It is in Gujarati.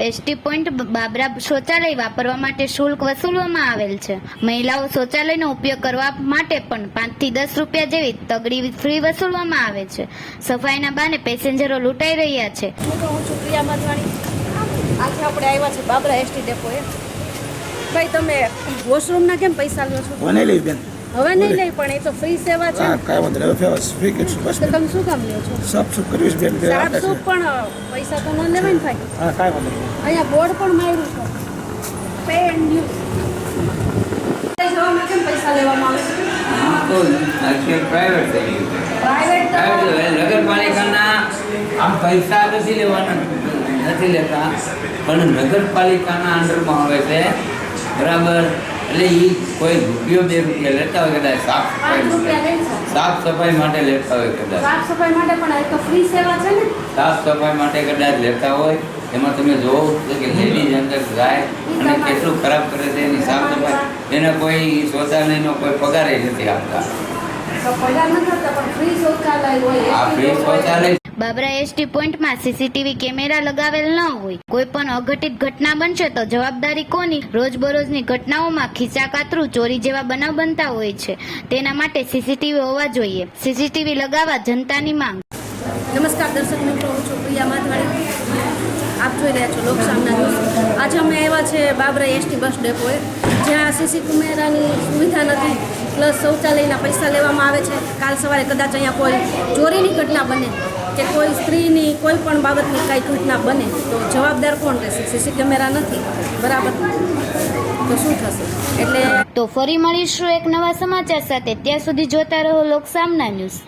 એસટી પોઈન્ટ બાબરા શૌચાલય વાપરવા માટે શુલ્ક વસૂલવામાં આવેલ છે। મહિલાઓ શૌચાલયનો ઉપયોગ કરવા માટે પણ 5 થી 10 રૂપિયા જેવી તગડી ફી વસૂલવામાં આવે છે। સફાઈના બહાને પેસેન્જરો લૂંટાઈ રહ્યા છે। હું છું પ્રિયા માધવાણી। આજે આપણે આવ્યા છે બાબરા એસટી ડેપોએ। ભાઈ તમે વોશરૂમના કેમ પૈસા લો છો? મને લઈ બેન હવે નહીં લઈ, પણ એ તો ફ્રી સેવા છે। કાંઈ વાંધો નહીં, ફેવસ ફ્રી કે બસ તો તમે શું કામ લ્યો છો? સાફ સુફ કરવીશ બેન બે સાફ આપે છે। સૂપ પણ પૈસા તો ન લેવાય ને ભાઈ। હા કાંઈ વાંધો નહીં। અહીંયા બોર્ડ પણ માર્યું છે, પે એન્ડ યુ। જવામાં કેમ પૈસા લેવામાં આવે છે? પ્રાઇવેટ થઈ ગયું પ્રાઇવેટ તો નગરપાલિકાના આમ પૈસા નથી લેતા, પણ નગરપાલિકાના અંડરમાં આવે છે, બરાબર। એટલે એ કોઈ રૂપિયો 2 રૂપિયા લેતા હોય કદાચ 5 રૂપિયા લે છે સાફ સફાઈ માટે લેતા હોય કદાચ સાફ સફાઈ માટે, પણ એ તો ફ્રી સેવા છે ને। સાફ સફાઈ માટે કદાચ લેતા હોય। એમાં તમે જોવો તો કે લેડીઝ અંદર જાય અને કેટલું ખરાબ કરે છે એની સાફ સફાઈ। એને કોઈ શૌચાલયનો કોઈ પગાર નથી આપતા। તો પગાર નથી થતા, પણ ફ્રી શૌચાલય હોય આ ફ્રી શૌચાલય બાબરા એસટી પોઈન્ટમાં સીસીટીવી કેમેરા લગાવેલ ન હોય। કોઈ પણ અઘટિત ઘટના બનશે તો જવાબદારી કોની? રોજબરોજની ઘટનાઓમાં ખીચાકાતરું, ચોરી જેવા બનાવ બનતા હોય છે। તેના માટે સીસીટીવી હોવા જોઈએ। સીસીટીવી લગાવવા જનતાની માંગ। નમસ્કાર દર્શક મિત્રો, હું છું પ્રિયા માધવાણી। આપ જોઈ રહ્યા છો લોકસામના ન્યૂઝ। આજે અમે આવ્યા છે બાબરા એસટી બસ ડેપોએ, જ્યાં સીસી કેમેરાની સુવિધા નથી, પ્લસ શૌચાલયના પૈસા લેવામાં આવે છે। કાલ સવારે કદાચ અહીંયા કોઈ ચોરીની ઘટના બને કે કોઈ સ્ત્રીની કોઈ પણ બાબતની કાંઈ ઘટના બને તો જવાબદાર કોણ રહેશે? સીસી કેમેરા નથી, બરાબર, તો શું થશે? એટલે તો ફરી મળીશું એક નવા સમાચાર સાથે। ત્યાં સુધી જોતા રહો લોકસામના ન્યૂઝ।